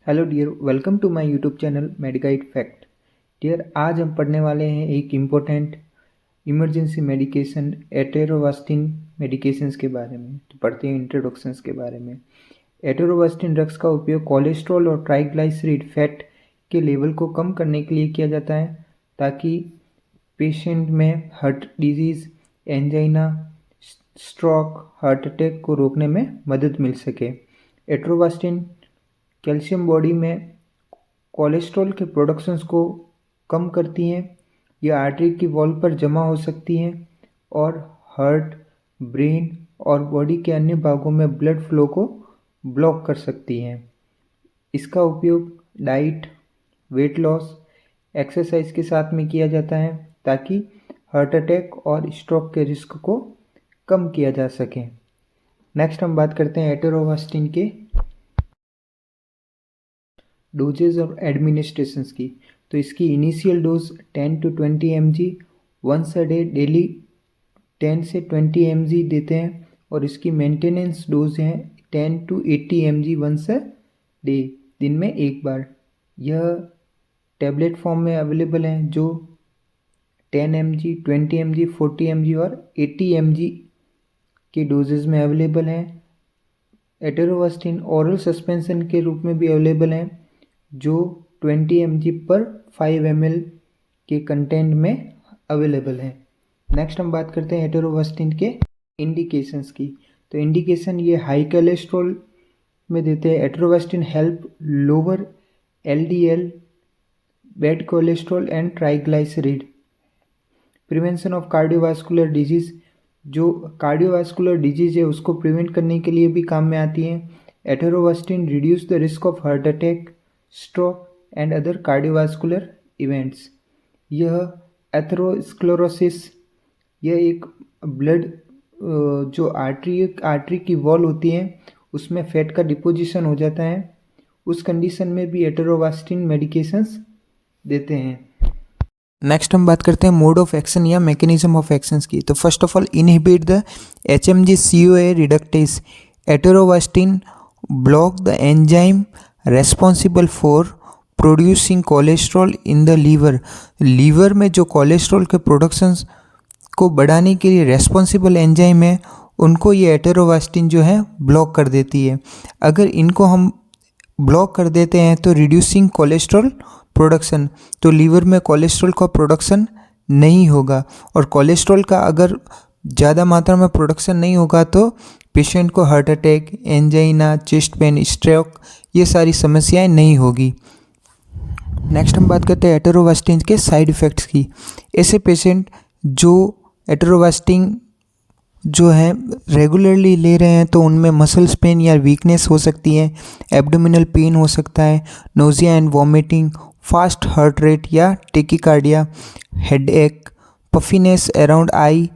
Hello dear, welcome to my YouTube channel Mediguide fact. Dear, आज हम पढ़ने वाले हैं एक important emergency medication atorvastatin medications के बारे में। तो पढ़ते हैं इंट्रोडक्शंस के बारे में। एटेरोवास्टिन ड्रग्स का उपयोग कोलेस्ट्रॉल और ट्राइग्लिसराइड फैट के लेवल को कम करने के लिए किया जाता है ताकि पेशेंट में heart disease, angina, stroke, heart attack को रोकने में मदद मिल सके। एटेरोवास्टिन कैल्शियम बॉडी में कोलेस्ट्रॉल के प्रोडक्शंस को कम करती हैं। यह आर्टरी की वॉल पर जमा हो सकती हैं और हार्ट, ब्रेन और बॉडी के अन्य भागों में ब्लड फ्लो को ब्लॉक कर सकती हैं। इसका उपयोग डाइट, वेट लॉस, एक्सरसाइज के साथ में किया जाता है ताकि हार्ट अटैक और स्ट्रोक के रिस्क को कम किया जा सके। नेक्स्ट हम बात करते हैं एटेरोवास्टिन के डोजेज और एडमिनिस्ट्रेशंस की। तो इसकी initial dose 10 to 20 mg once a day daily 10 से 20 mg देते हैं और इसकी मेंटेनेंस डोज है 10 to 80 mg once a day, दिन में एक बार। यह टैबलेट फॉर्म में अवेलेबल है जो 10 mg, 20 mg, 40 mg और 80 mg के डोजेज में अवेलेबल हैं। एटेरोवास्टिन ओरल सस्पेंशन के रूप में भी अवेलेबल हैं जो 20 mg पर 5 ml के कंटेंट में अवेलेबल है। नेक्स्ट हम बात करते हैं एटेरोवास्टिन के इंडिकेशंस की। तो इंडिकेशन ये हाई कोलेस्ट्रॉल में देते हैं। Atorvastatin help lower LDL, bad cholesterol and triglyceride. Prevention of cardiovascular disease, जो कार्डियोवास्कुलर डिजीज़ है उसको प्रिवेंट करने के लिए भी काम में आती है। Atorvastatin reduce the risk of heart attack, stroke and other cardiovascular events. यह एथेरोस्क्लेरोसिस, यह एक ब्लड जो आर्टरी की वॉल होती है उसमें फैट का डिपोजिशन हो जाता है, उस कंडीशन में भी एटेरोवास्टिन मेडिकेशंस देते हैं। नेक्स्ट हम बात करते हैं मोड ऑफ एक्शन या मैकेनिज्म ऑफ एक्शंस की। तो first of all inhibit the HMG CoA reductase. Atorvastatin block the enzyme responsible for producing cholesterol in the liver. Liver में जो कोलेस्ट्रॉल के प्रोडक्शंस को बढ़ाने के लिए रेस्पॉन्सिबल एंजाइम है उनको ये एटेरोवास्टिन जो है ब्लॉक कर देती है। अगर इनको हम ब्लॉक कर देते हैं तो रिड्यूसिंग कोलेस्ट्रॉल प्रोडक्शन, तो लीवर में कोलेस्ट्रॉल का प्रोडक्शन नहीं होगा और कोलेस्ट्रॉल का अगर ज़्यादा मात्रा में प्रोडक्शन नहीं होगा तो पेशेंट को heart attack, angina, chest pain, stroke ये सारी समस्याएं नहीं होगी। नेक्स्ट हम बात करते हैं एटेरोवास्टिन के साइड इफ़ेक्ट्स की। ऐसे पेशेंट जो एटेरोवास्टिन जो है रेगुलरली ले रहे हैं तो उनमें मसल्स पेन या वीकनेस हो सकती है, एब्डोमिनल पेन हो सकता है, nausea and vomiting, fast heart rate या tachycardia, headache, puffiness around eye,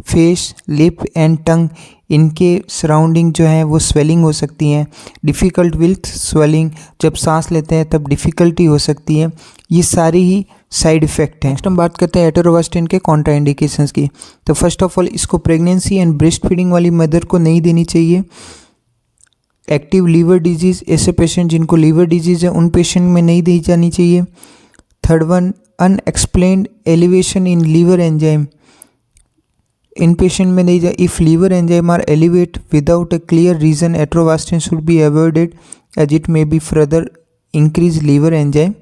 face, lip and tongue, इनके सराउंडिंग जो है वो स्वेलिंग हो सकती हैं, डिफ़िकल्ट विथ स्वेलिंग, जब सांस लेते हैं तब डिफ़िकल्टी हो सकती है। ये सारी ही साइड इफ़ेक्ट हैं। नेक्स्ट हम बात करते हैं एटेरोवास्टिन के कॉन्ट्राइंडिकेशंस की। तो फर्स्ट ऑफ ऑल इसको प्रेगनेंसी एंड ब्रेस्ट फीडिंग वाली मदर को नहीं देनी चाहिए। एक्टिव लीवर डिजीज़, ऐसे पेशेंट जिनको लीवर डिजीज़ है उन पेशेंट में नहीं दी जानी चाहिए। Third one, unexplained elevation in liver enzyme, इन पेशेंट में नहीं जा। If liver enzyme are elevate without a clear reason, एटेरोवास्टिन should be avoided as it may be further increase liver enzyme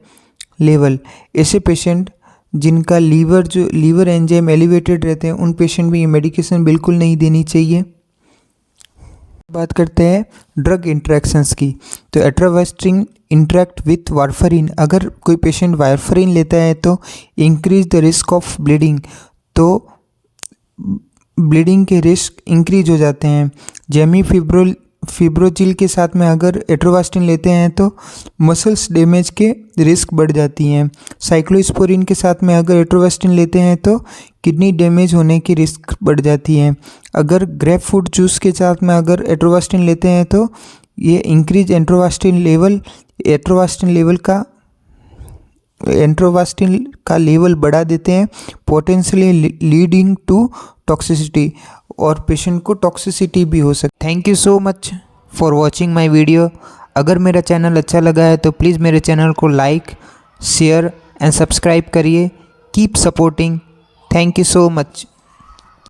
level. ऐसे पेशेंट जिनका लीवर एंजाइम एलिवेटेड रहते हैं उन patient में ये मेडिकेशन बिल्कुल नहीं देनी चाहिए। बात करते हैं ड्रग इंट्रैक्शंस की। तो एटेरोवास्टिन इंट्रैक्ट विथ वारफरीन, अगर कोई पेशेंट वारफरीन लेता है तो increase the risk of bleeding, तो ब्लीडिंग के रिस्क इंक्रीज हो जाते हैं। जेमी फिब्रोजिल के साथ में अगर एटेरोवास्टिन लेते हैं तो मसल्स डैमेज के रिस्क बढ़ जाती हैं। साइक्लोस्पोरिन के साथ में अगर एटेरोवास्टिन लेते हैं तो किडनी डैमेज होने की रिस्क बढ़ जाती है। अगर ग्रेप फ्रूट जूस के साथ में अगर एटेरोवास्टिन लेते हैं तो ये इंक्रीज एट्रोवास्टिन का लेवल बढ़ा देते हैं, पोटेंशियली लीडिंग टू टॉक्सिसिटी, और पेशेंट को टॉक्सिसिटी भी हो सकती है। Thank you so much for watching my video. अगर मेरा चैनल अच्छा लगा है तो प्लीज़ मेरे चैनल को लाइक, शेयर एंड सब्सक्राइब करिए। Keep supporting. Thank you so much.